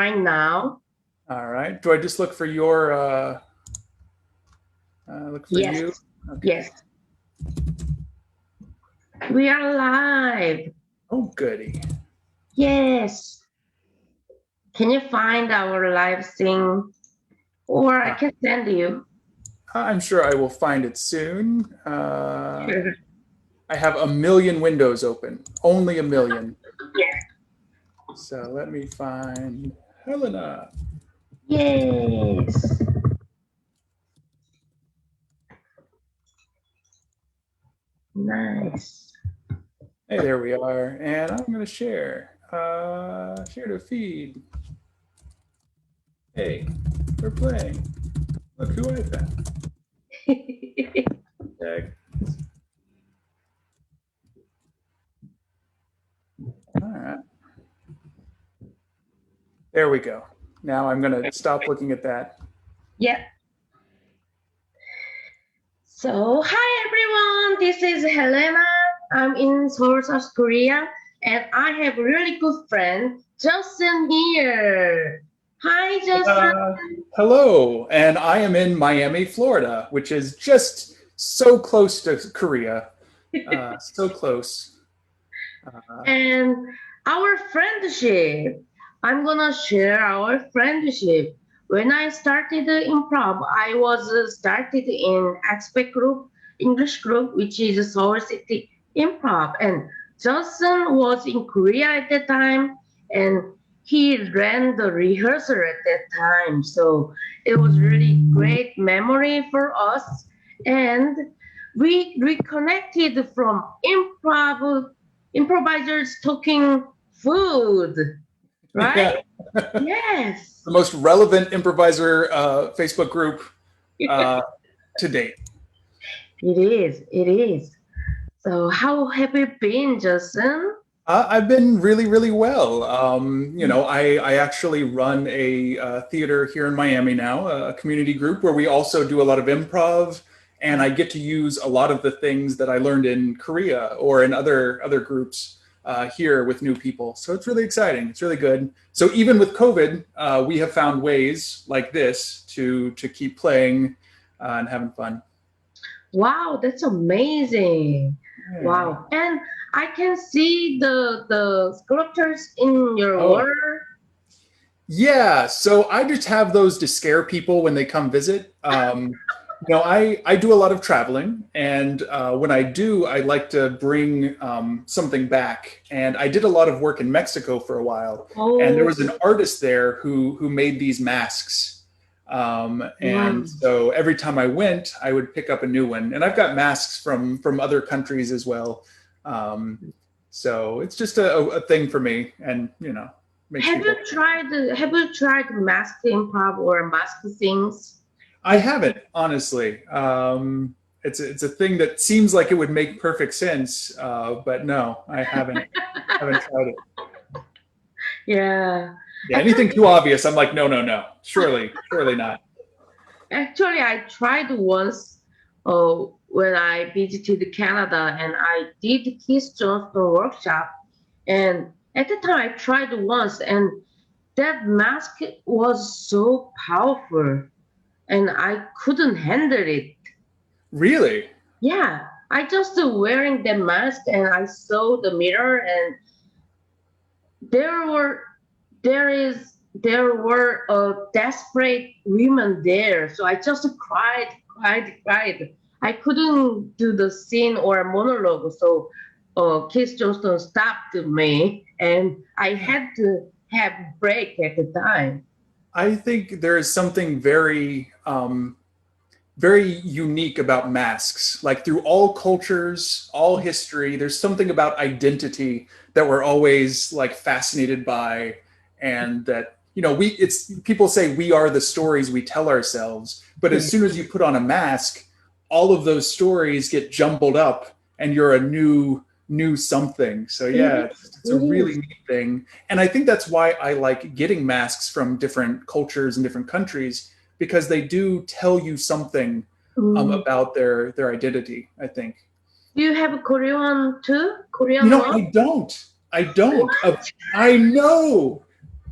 right now. All right. Do I just look for your, look for Yes. you? Okay. Yes. We are live. Oh, goody. Yes. Can you find our live thing? Or I can send you. I'm sure I will find it soon. Sure. I have a million windows open, only a million. Yeah. So let me find Helena. Yes. Nice. Hey, there we are. And I'm going to share. Share to feed. Hey, we're playing. Look who I found. All right. There we go. Now I'm going to stop looking at that. Yeah. So, hi everyone. This is Helena. I'm in Seoul, South Korea, and I have a really good friend, Judson here. Hi, Judson. Hello, and I am in Miami, Florida, which is just so close to Korea. So close. And our friendship. I'm gonna share our friendship. When I started improv, I was started in expert group, English group, which is Seoul City Improv. And Johnson was in Korea at that time, and he ran the rehearsal at that time. So it was really great memory for us. And we reconnected from improvisers talking food, right? Yeah. Yes. The most relevant improviser Facebook group to date. It is. It is. So how have you been, Justin? I've been really, really well. I actually run a theater here in Miami now, a community group where we also do a lot of improv, and I get to use a lot of the things that I learned in Korea or in other groups here with new people. So it's really exciting. It's really good. So even with COVID, we have found ways like this to keep playing and having fun. Wow, that's amazing. Yeah. Wow. And I can see the sculptures in your work. Yeah, so I just have those to scare people when they come visit. I do a lot of traveling, and when I do, I like to bring something back. And I did a lot of work in Mexico for a while, and there was an artist there who made these masks. So every time I went, I would pick up a new one, and I've got masks from other countries as well. So it's just a thing for me, and Have you tried mask improv or mask things? I haven't, honestly. It's a thing that seems like it would make perfect sense, but no, I haven't tried it. Yeah. Anything too obvious, I'm like, no, surely not. Actually, I tried once when I visited Canada, and I did Keith Johnston workshop. And at the time, I tried once, and that mask was so powerful, and I couldn't handle it. Really? Yeah, I just wearing the mask, and I saw the mirror, and there were desperate women there. So I just cried. I couldn't do the scene or a monologue. So Keith Johnston stopped me, and I had to have break at the time. I think there is something very very unique about masks. Like through all cultures, all history, there's something about identity that we're always like fascinated by, and that people say we are the stories we tell ourselves, but as soon as you put on a mask, all of those stories get jumbled up and you're a new something. So yeah, it's a really neat thing. And I think that's why I like getting masks from different cultures and different countries, because they do tell you something about their identity, I think. Do you have a Korean too? I don't. I know.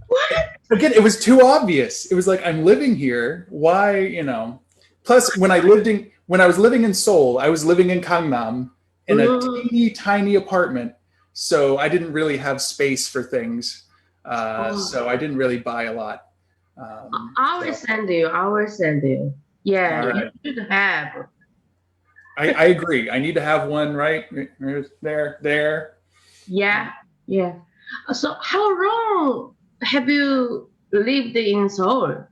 What? again, it was too obvious. It was like, I'm living here. Why, you know? Plus, when I was living in Seoul, I was living in Gangnam in a Mm, teeny tiny apartment, so I didn't really have space for things. oh, So I didn't really buy a lot. I will So send you. I will send you. Yeah, all you right, should have. I agree. I need to have one right there. Yeah, yeah. So how long have you lived in Seoul?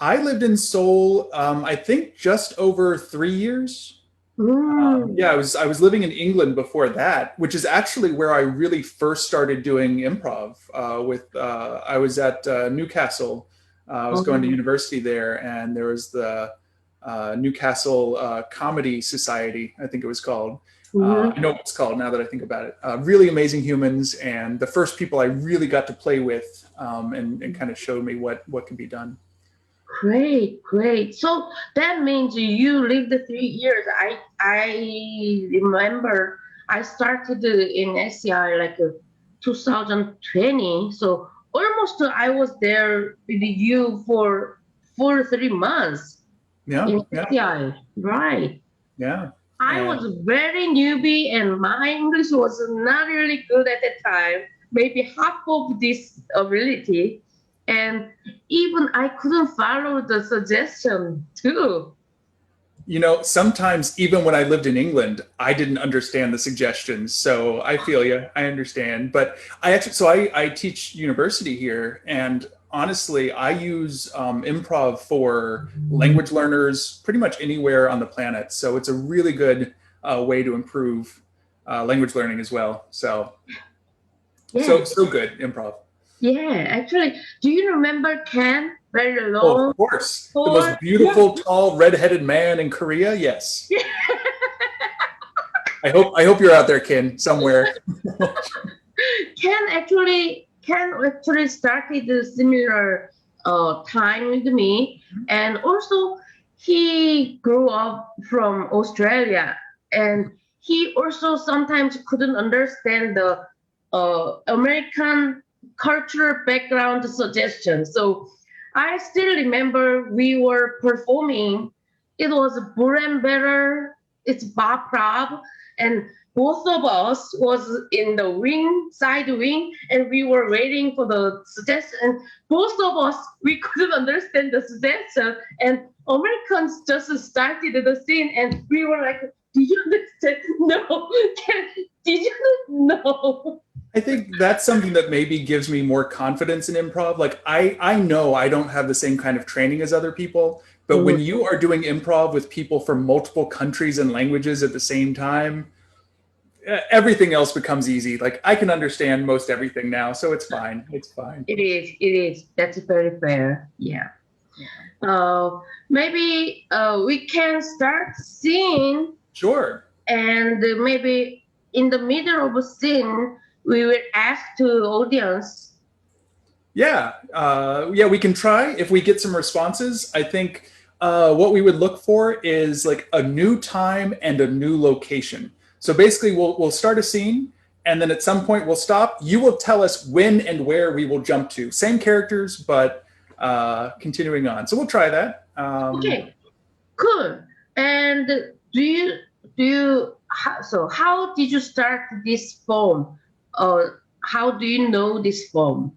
I lived in Seoul. I think just over 3 years. Yeah, Mm. I was living in England before that, which is actually where I really first started doing improv. I was at Newcastle. I was going to Oh. university there, and there was the Newcastle Comedy Society, I think it was called. I Mhm. know what it's called now that I think about it. Really amazing humans, and the first people I really got to play with, and kind of showed me what can be done. Great, great. So that means you lived the 3 years. I remember I started in SCI like 2020. So almost I was there with you for 3 months Yeah, in yeah, SCI. Right. yeah. I And was very newbie and my English was not really good at the time, maybe half of this ability. And even I couldn't follow the suggestion too. you know, sometimes even when I lived in England, I didn't understand the suggestions. So I feel you. I understand. But I teach university here, and honestly, I use improv for language learners pretty much anywhere on the planet. So it's a really good way to improve language learning as well. So Yeah, so good improv. yeah. Actually, do you remember Ken? Very Oh, of long, course, the tall. most Yeah. beautiful, tall, red-headed man in Korea. Yes. I hope you're out there, Ken, somewhere. Ken actually started a similar time with me, and also he grew up from Australia, and he also sometimes couldn't understand the American cultural background suggestion. So I still remember we were performing. It was Bull and Better. It's Bob Prob, and both of us was in the side wing, and we were waiting for the suggestion. And both of us, we couldn't understand the suggestion, and Americans just started the scene, and we were like, "Did you understand? No. Did you know?" I think that's something that maybe gives me more confidence in improv. Like I know I don't have the same kind of training as other people, but when you are doing improv with people from multiple countries and languages at the same time, everything else becomes easy. Like I can understand most everything now, so it's fine. It's fine. It is. It is. That's very fair. Yeah. Maybe we can start seeing, Sure. and maybe in the middle of a scene, we will ask to the audience. Yeah. Yeah, we can try if we get some responses. I think what we would look for is like a new time and a new location. So basically, we'll start a scene, and then at some point we'll stop. You will tell us when and where we will jump to. Same characters, but continuing on. So we'll try that. Okay, cool. And so how did you start this form? Or how do you know this form?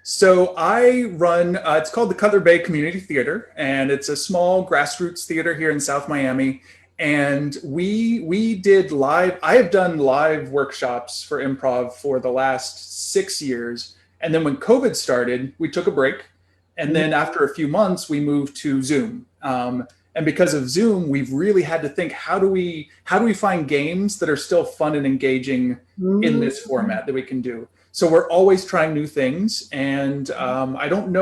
So I run. It's called the Cutler Bay Community Theater, and it's a small grassroots theater here in South Miami. And we did live. I have done live workshops for improv for the last 6 years. And then when COVID started, we took a break. And then after a few months, we moved to Zoom. And because of Zoom, we've really had to think how do we find games that are still fun and engaging in Mm. this format that we can do. So we're always trying new things, and I don't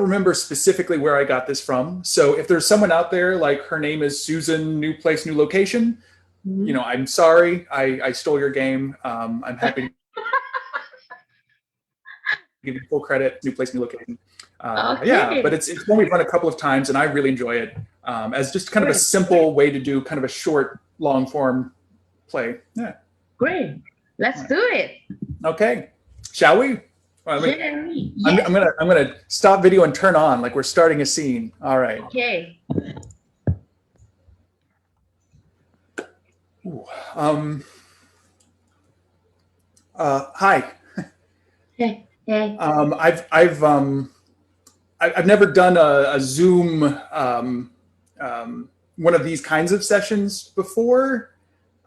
remember specifically where I got this from. So if there's someone out there, like her name is Susan, new place, new location, you know, I'm sorry, I stole your game. I'm happy to give you full credit, new place, new location. Yeah, but Okay, it's one we've run a couple of times, and I really enjoy it as just kind of a great, simple way to do kind of a short, long form play. Yeah. great. All Let's right. do it. Okay. Shall we? Well, Jeremy, I'm, yes. I'm gonna stop video and turn on like we're starting a scene. All right. Okay. Ooh, um, hi. Hey, hey. Um, I've I've um, I've never done a Zoom one of these kinds of sessions before.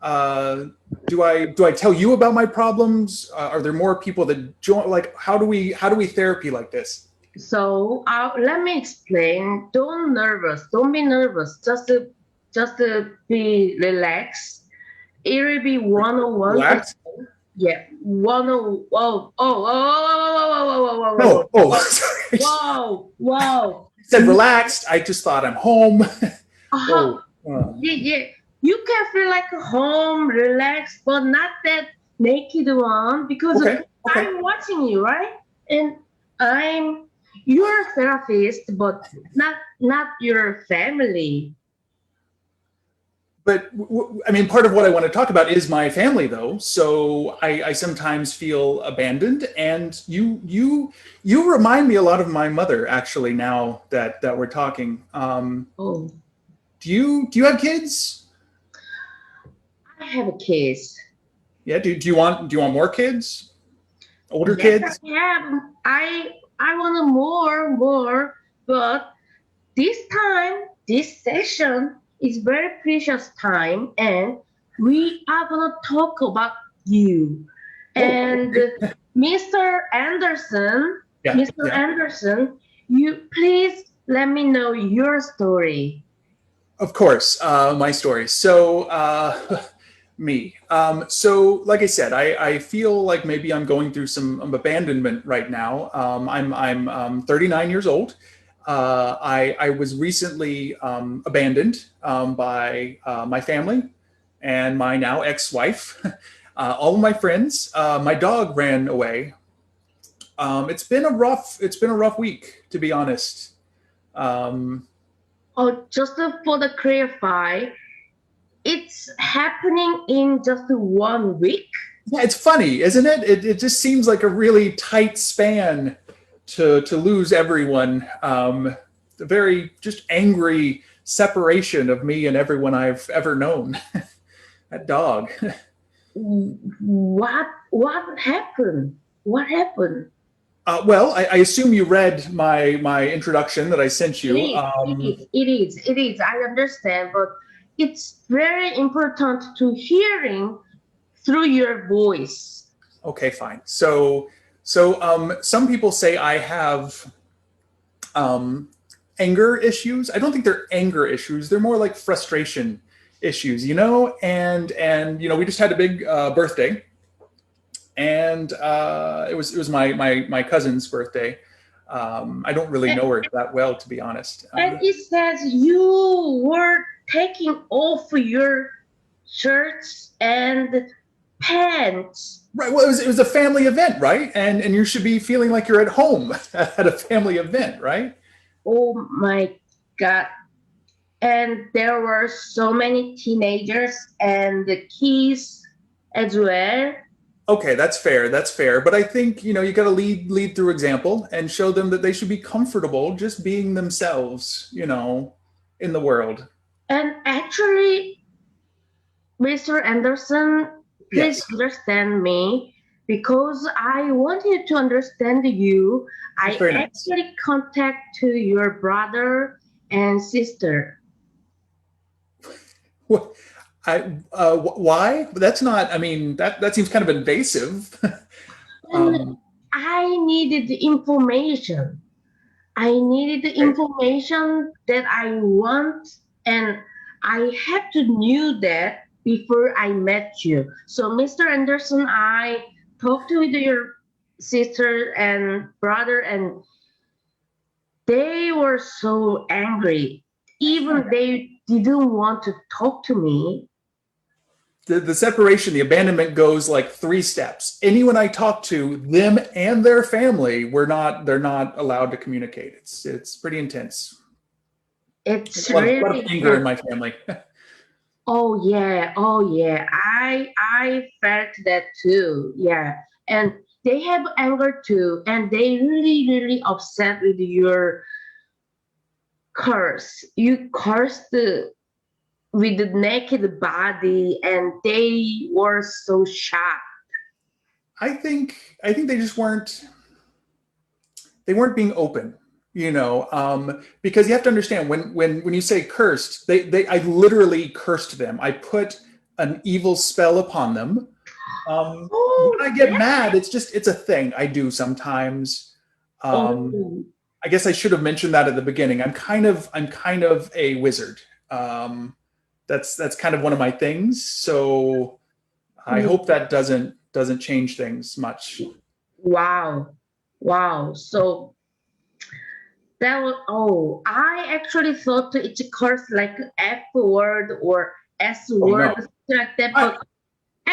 Uh, do I tell you about my problems? Are there more people that join? Like, how do we therapy like this? So let me explain. Don't be nervous. Just be relaxed. It will be 101%. Relax? Yeah, 101. Oh, oh, oh, No. Oh, oh, sorry. whoa, whoa. You said relaxed. I just thought I'm home. Uh-huh. Oh, Yeah, yeah. You can feel like home, relaxed, but not that naked one because okay. Okay. I'm watching you, right? And I'm your therapist, but not your family. But I mean, part of what I want to talk about is my family, though. So I sometimes feel abandoned, and you remind me a lot of my mother. Actually, now that we're talking, Oh, do you have kids? I have a case. Yeah. Do you want more kids? Older Yes, kids? I have. I want more, but this time, this session is very precious time, and we are gonna talk about you. Oh, And okay. Mr. Anderson, Yeah. Mr. Yeah. Anderson, you please let me know your story. Of course, my story. So, me. So, like I said, I feel like maybe I'm going through some abandonment right now. I'm 39 years old. I was recently abandoned by my family and my now ex-wife. All of my friends. My dog ran away. It's been a rough week, to be honest. Um, Oh, just for the clarify, it's happening in just 1 week. Yeah, it's funny, isn't it? It just seems like a really tight span to lose everyone. A very just angry separation of me and everyone I've ever known. That dog. What happened? What happened? Well, I assume you read my introduction that I sent It you. is, it is. I understand, but it's very important to hearing through your voice. Okay, fine. So some people say I have um, anger issues. I don't think they're anger issues. They're more like frustration issues, And we just had a big birthday, and it was my cousin's birthday. I don't really And, know her that well, to be honest. and it says you were taking off your shirts and pants. Right. Well, it was a family event, right? And you should be feeling like you're at home at a family event, right? Oh my God. And there were so many teenagers and the kids as well. Okay, that's fair. That's fair. But I think you got to lead through example and show them that they should be comfortable just being themselves, in the world. And actually, Mr. Anderson, please Yes. understand me because I wanted to understand you. That's I very nice. actually contact to your brother and sister. What? Why? That's not. I mean, that seems kind of invasive. And um, I needed the information. I needed the okay. information that I want, and I have to knew that before I met you. So, Mr. Anderson, I talked with your sister and brother, and they were so angry. Even they didn't want to talk to me. The separation, the abandonment goes like three steps. Anyone I talk to, them and their family, they're not allowed to communicate. It's pretty intense. There's It's a lot of really anger in hurt. my family. Oh yeah, oh yeah. I felt that too. Yeah. And they have anger too, and they really upset with your curse. You cursed with the naked body, and they were so shocked. I think they weren't being open, because you have to understand when you say cursed, they I literally cursed them. I put an evil spell upon them. When Oh, I get mad, it's a thing I do sometimes. oh, I guess I should have mentioned that at the beginning. I'm kind of a wizard. That's kind of one of my things. So I mm, hope that doesn't change things much. wow, wow. So that was, oh, I actually thought it's a curse like F word or S Oh word, no. something like that, I, but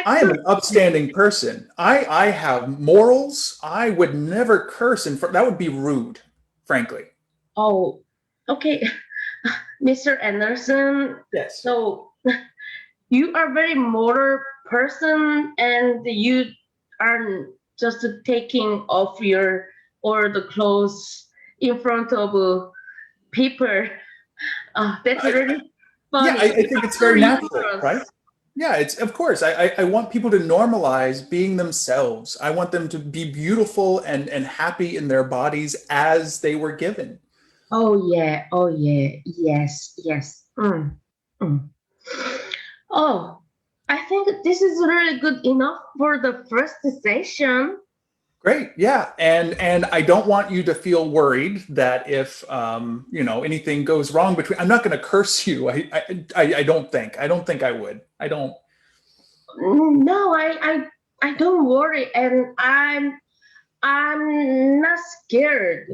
I am actually, an upstanding person. I have morals. I would never curse in front. That would be rude, frankly. oh, okay, Mr. Anderson. Yes. So you are very moral person, and you are just taking off your or the clothes in front of people. That's I, really yeah, funny. I You think are it's so very natural, right? humorous. Yeah, it's of course. I want people to normalize being themselves. I want them to be beautiful and happy in their bodies as they were given. Oh yeah, oh yeah, yes, yes. Mm. Oh, I think this is really good enough for the first session. Great, yeah, and I don't want you to feel worried that if anything goes wrong between. I'm not going to curse you. I don't think I would. I don't. No, I don't worry, and I'm not scared.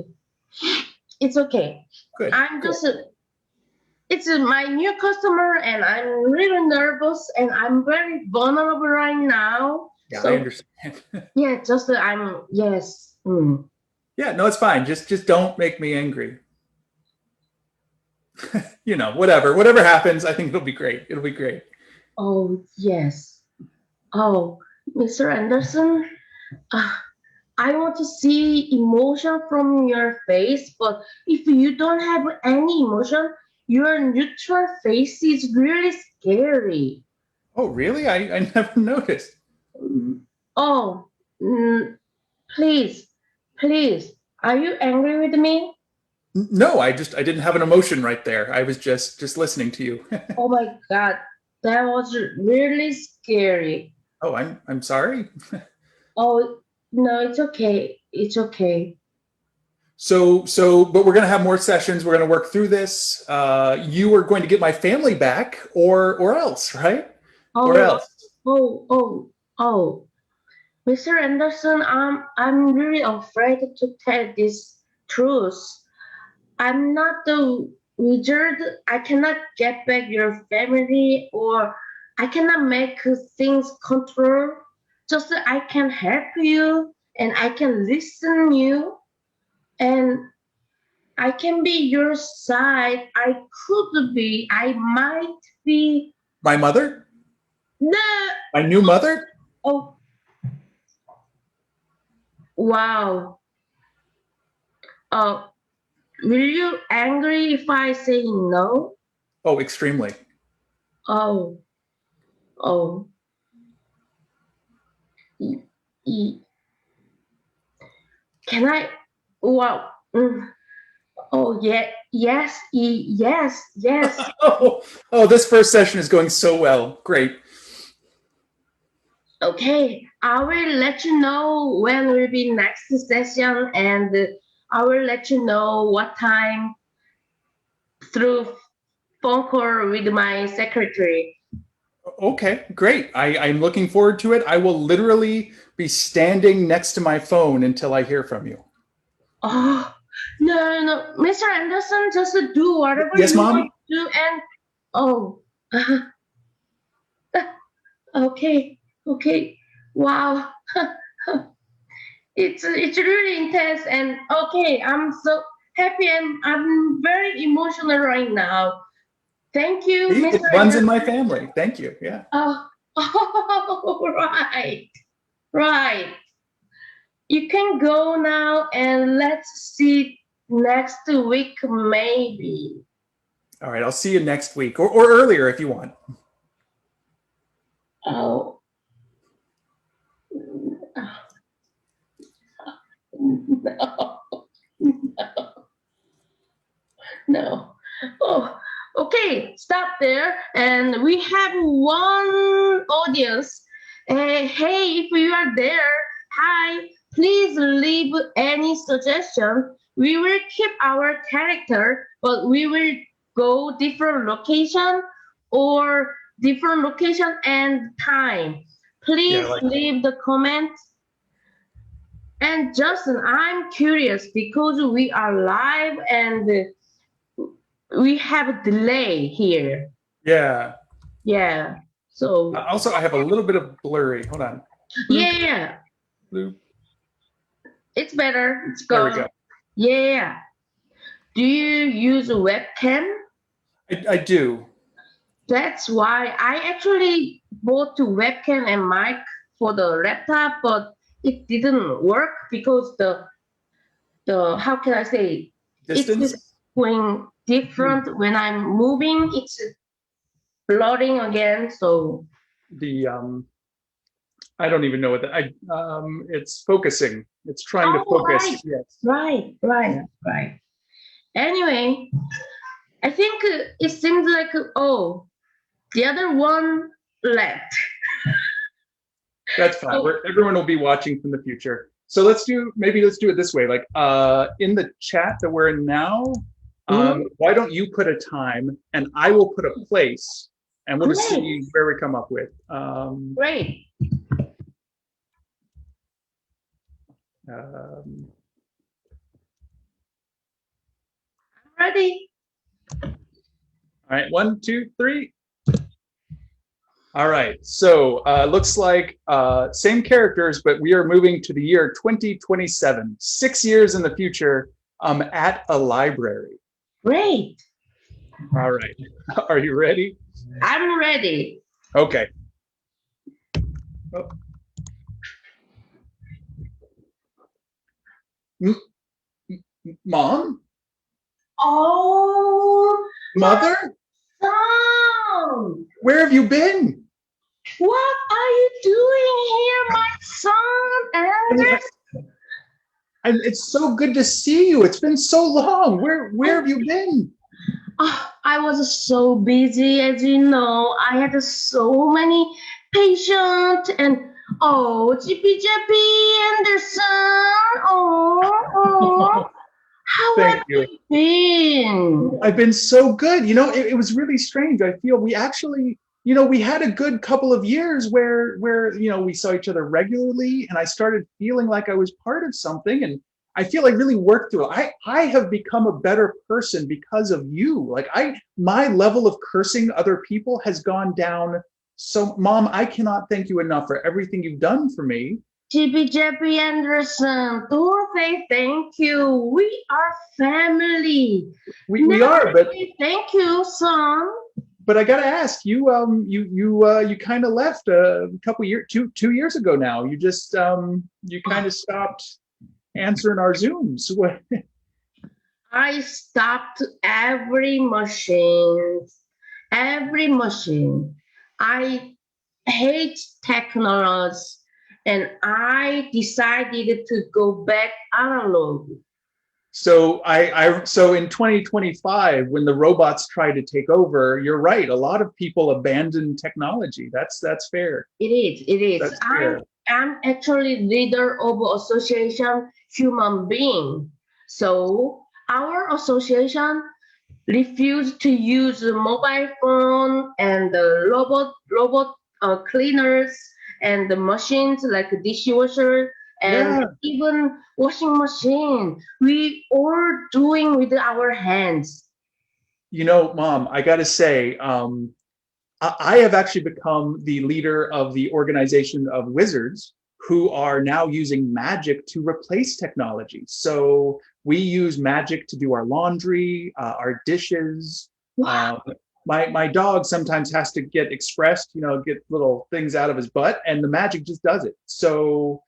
It's okay. Good, I'm good. just it's my new customer, and I'm really nervous, and I'm very vulnerable right now. Yeah, I So understand. yeah, just I'm yes. Yeah, no, it's fine. Just don't make me angry. Whatever happens, I think it'll be great. It'll be great. Oh yes. Oh, Mr. Anderson, uh, I want to see emotion from your face, but if you don't have any emotion, your neutral face is really scary. Oh, really? I never noticed. Mm, Oh, mm, please, please, are you angry with me? No, I didn't have an emotion right there. I was just listening to you. Oh my God, that was really scary. Oh, I'm sorry. Oh, no, it's okay. It's okay. But we're gonna have more sessions. We're gonna work through this. You are going to get my family back, or else, right? Or Oh, else. oh, oh, oh. Mr. Anderson, I'm really afraid to tell this truth. I'm not the wizard. I cannot get back your family, or I cannot make things control. Just I can help you, and I can listen you, and I can be your side. I could be. I might be. My mother, No. my new mother. Oh, wow. Uh, will you angry if I say no? Oh, extremely. Oh, oh. y- y- Can I? Wow. Oh, yeah. Yes. Yes. Yes. Oh, this first session is going so well. Great. Okay. I will let you know when will be next session, and I will let you know what time through phone call with my secretary. Okay, great. I'm looking forward to it. I will literally be standing next to my phone until I hear from you. Oh, no. Mr. Anderson, just do whatever Yes, you want mom? to do, and oh, okay, okay. Wow. It's really intense, and okay, I'm so happy, and I'm very emotional right now. Thank you, See, Mr. it runs in my Anderson. family. Thank you. Yeah. Oh, oh, right, right. You can go now and let's see next week maybe. All right, I'll see you next week or earlier if you want. Oh, no, no. Oh, okay, stop there. And we have one audience. Hey, if you are there, hi, please leave any suggestion. We will keep our character, but we will go different location or different location and time. Yeah, Please like leave the comment. And Justin, I'm curious because we are live and we have a delay here. yeah. Yeah. So Also, I have a little bit of blurry. Hold on. Bloop, yeah, bloop. it's better. It's There we gone. go. Yeah. Do you use a webcam? I do. That's why I actually bought a webcam and mic for the laptop, but it didn't work because the how can I say it's Distance. going different when I'm moving. It's blurring again. So The I don't even know what that. It's focusing. It's trying to oh focus. right, Yes. right, right, Yeah. right. Anyway, I think it seems like oh the other one left. That's fine. So Everyone will be watching from the future. So let's do it this way. Like in the chat that we're in now, mm, why don't you put a time and I will put a place and we'll just great, see where we come up with. great. Um, Ready? all right, 1, 2, 3. All right, so looks like same characters, but we are moving to the year 2027, 6 years in the future, at a library. Great. All right, are you ready? I'm ready. Okay. Oh. Mom? Oh, Mother? son! Where have you been? What are you doing here, my son? Anders? And it's so good to see you. It's been so long. Where have you been? Oh, I was so busy, as you know. I had so many patients and oh, Jippy Anderson. Oh, how Thank have you. you been? I've been so good. It was really strange. I feel we actually, we had a good couple of years where we saw each other regularly, and I started feeling like I was part of something, and I feel I really worked through it. I have become a better person because of you. Like my level of cursing other people has gone down. So, Mom, I cannot thank you enough for everything you've done for me. Jippy Anderson, don't say thank you. We are family. We Never are, but say thank you, son. I gotta ask you. You kind of left a couple years, 2 years ago now. You just you kind of stopped answering our Zooms. I stopped every machine. Every machine. I hate technology and I decided to go back analog. So in 2025, when the robots try to take over, you're right. A lot of people abandon technology. That's fair. It is, it is. That's fair. I'm actually leader of association human being. So our association refused to use the mobile phone and the robot cleaners and the machines like dishwasher and Yeah. even washing machine. We all doing with our hands. Mom, I gotta say, I have actually become the leader of the organization of wizards who are now using magic to replace technology. So we use magic to do our laundry, our dishes. Wow. My dog sometimes has to get expressed, get little things out of his butt, and the magic just does it. So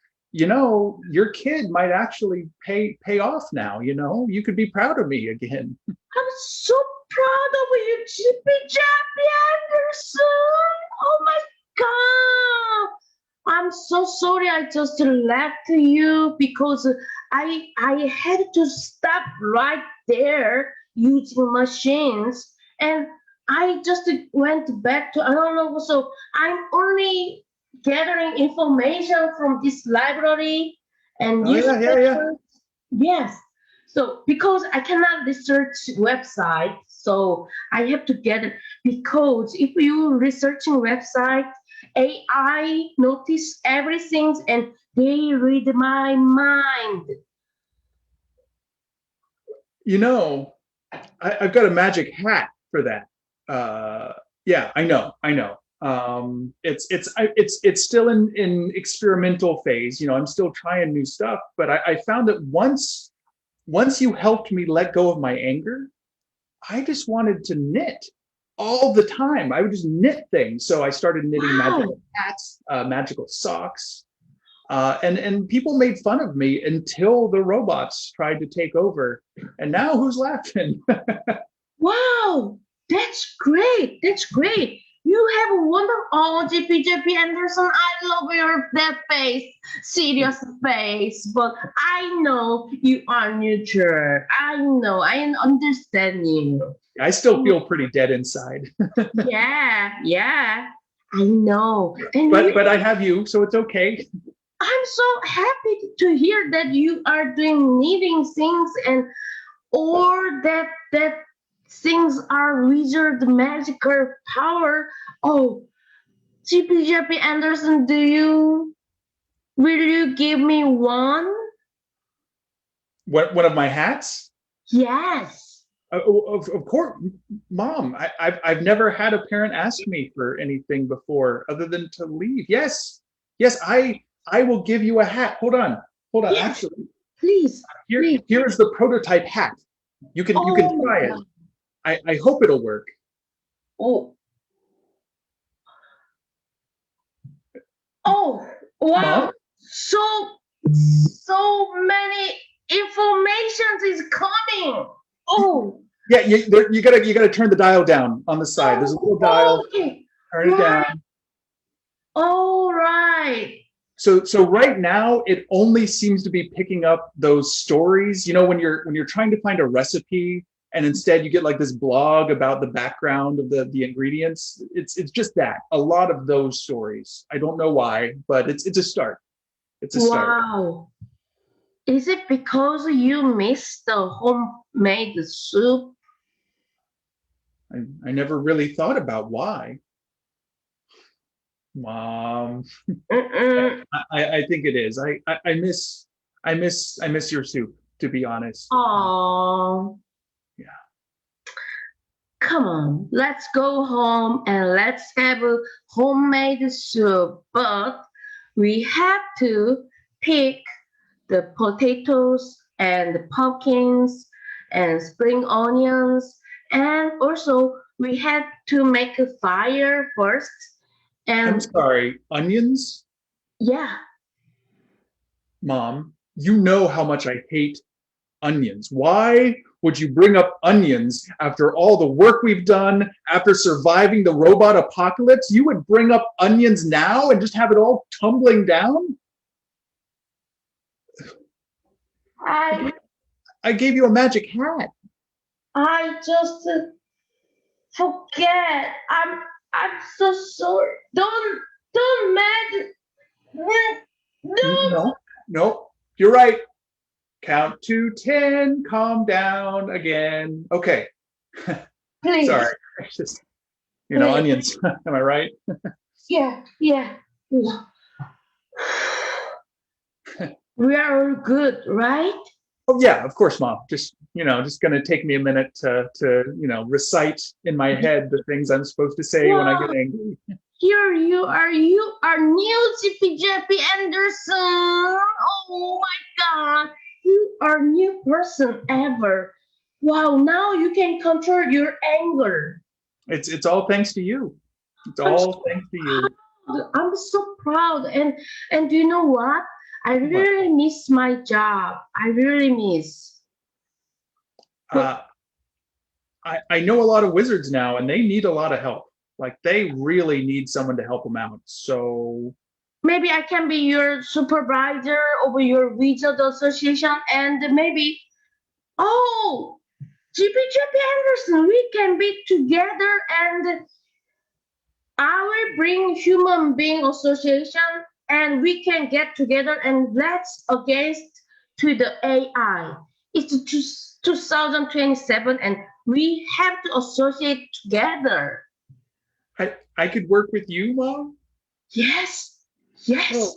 your kid might actually pay off now. You could be proud of me again. I'm so proud of you, Jeffy Anderson. Oh my God. I'm so sorry I just left you because I had to stop right there using machines, and I just went back to, I don't know, so I'm only gathering information from this library and Oh yeah, yeah, yeah. newspapers. Yes. So because I cannot research website, so I have to get it, because if you researching website, AI notice everything and they read my mind. I've got a magic hat for that. Yeah, I know. It's still in experimental phase. I'm still trying new stuff, but I found that once you helped me let go of my anger, I just wanted to knit all the time. I would just knit things. So I started knitting magical Wow. hats, magical socks, and people made fun of me until the robots tried to take over. And now who's laughing? Wow. That's great. That's great. You have a wonderful, oh, JP Anderson, I love your that face, serious face. But I know you are neutral. I know. I understand you. I still feel pretty dead inside, Yeah, yeah, I know. And but I have you, so it's okay. I'm so happy to hear that you are doing knitting things, and or that things are wizard magical power. Oh, GP Anderson, will you give me one? One of my hats? Yes. Of course, Mom. I've never had a parent ask me for anything before, other than to leave. Yes, yes. I will give you a hat. Hold on, hold on. Yes, Actually, please, please. here is the prototype hat. You can Oh try my it. God. I hope it'll work. Oh, oh, wow. Mom? So many information is coming. Oh, Yeah, you gotta turn the dial down on the side. There's a little dial. okay. Turn it Right. down. All right. So right now it only seems to be picking up those stories. When you're trying to find a recipe and instead you get like this blog about the background of the ingredients. It's just that. A lot of those stories. I don't know why, but it's a start. It's a start. Wow. Is it because you miss the homemade soup? I never really thought about why. Mom, Mm-mm. I think it is. I miss your soup, to be honest. Oh, Yeah. come on. Let's go home and let's have a homemade soup. But we have to pick the potatoes and the pumpkins and spring onions. And also, we had to make a fire first. I'm And sorry, onions? yeah, Mom, you know how much I hate onions. Why would you bring up onions after all the work we've done, after surviving the robot apocalypse? You would bring up onions now and just have it all tumbling down? I I gave you a magic hat. I just forget. I'm so sorry. Don't mad. Don't No, no, you're right. Count to 10, calm down again. Okay, please. sorry. It's just, Please. onions. Am I right? Yeah, yeah. We are all good, right? Oh yeah, of course, Mom. Just gonna take me a minute to recite in my head the things I'm supposed to say when I Wow. get angry. Here you are new Jippy Anderson. Oh my God. You are new person ever. Wow, now you can control your anger. It's all thanks to you. It's I'm so all thanks to you. proud. I'm so proud. And do you know what? I really miss my job. I really miss. Uh, I know a lot of wizards now, and they need a lot of help. Like they really need someone to help them out. So Maybe I can be your supervisor over your wizard association, and maybe, oh, GP Anderson, we can be together, and I will bring human being association, and we can get together and let's against to the AI. It's 2027, and we have to associate together. I could work with you, Mom. Yes, yes. Oh,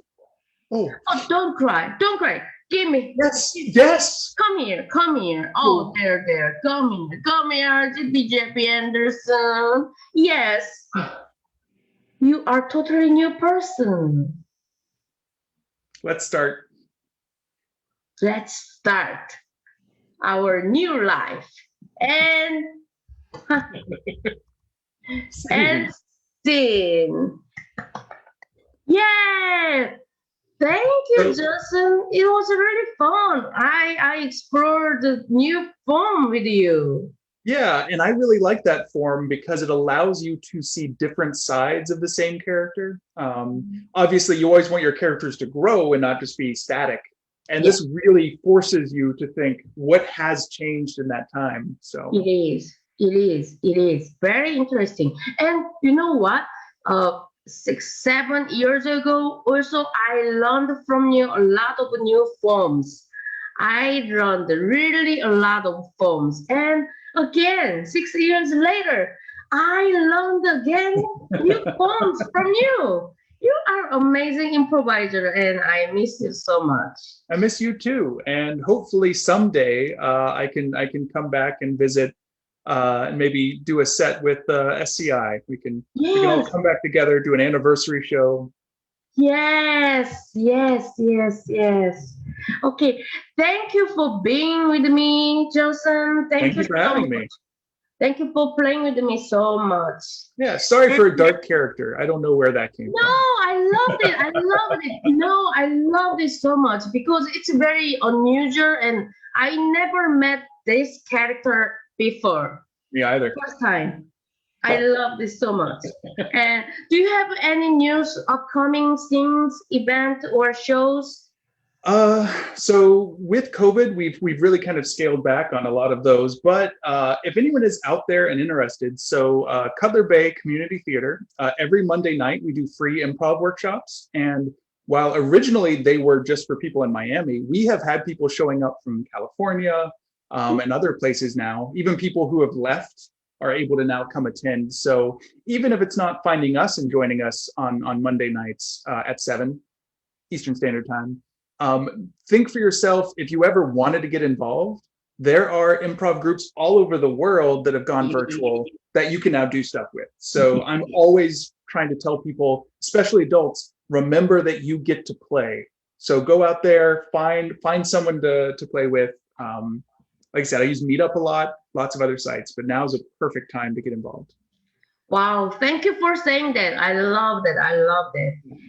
Oh, don't cry, don't cry. Give me. yes, yes. Come here, come here. Oh, there. Come here, GP Anderson. Yes, you are totally new person. Let's start. Let's start our new life and and scene. Yeah, thank you, Judson. It was really fun. I explored the new form with you. Yeah, and I really like that form because it allows you to see different sides of the same character. Obviously, you always want your characters to grow and not just be static. And this really forces you to think what has changed in that time. So it is very interesting. And you know what? 6, 7 years ago, also I learned from you a lot of new forms. I learned really a lot of forms, and again, 6 years later, I learned again new forms from you. You are amazing improviser, and I miss you so much. I miss you too, and hopefully someday I can come back and visit and maybe do a set with SCI. We can all come back together, do an anniversary show. Yes. Okay, thank you for being with me, Judson. Thank you for having me. Thank you for playing with me so much. Yeah, sorry for a dark character. I don't know where that came from. No, I loved it. No, I loved it so much because it's very unusual, and I never met this character before. Me either. First time. I love this so much. And do you have any news, upcoming things, event, or shows? So with COVID, we've really kind of scaled back on a lot of those. But if anyone is out there and interested, so Cutler Bay Community Theater, every Monday night we do free improv workshops. And while originally they were just for people in Miami, we have had people showing up from California and other places now. Even people who have left are able to now come attend. So even if it's not finding us and joining us on Monday nights at 7 Eastern Standard Time, think for yourself, if you ever wanted to get involved, there are improv groups all over the world that have gone virtual that you can now do stuff with. So I'm always trying to tell people, especially adults, remember that you get to play. So go out there, find someone to play with. Like I said, I use Meetup a lot, lots of other sites, but now is a perfect time to get involved. Wow, thank you for saying that. I love that.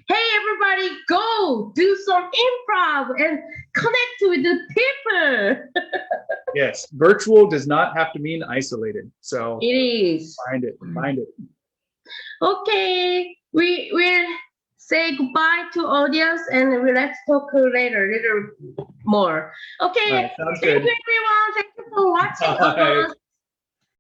Hey, everybody, go do some improv and connect with the people. Yes, virtual does not have to mean isolated. So it is. Find it. Okay, we will say goodbye to audience and let's talk later, little more. Okay, sounds thank good. you everyone. Thank you for watching us.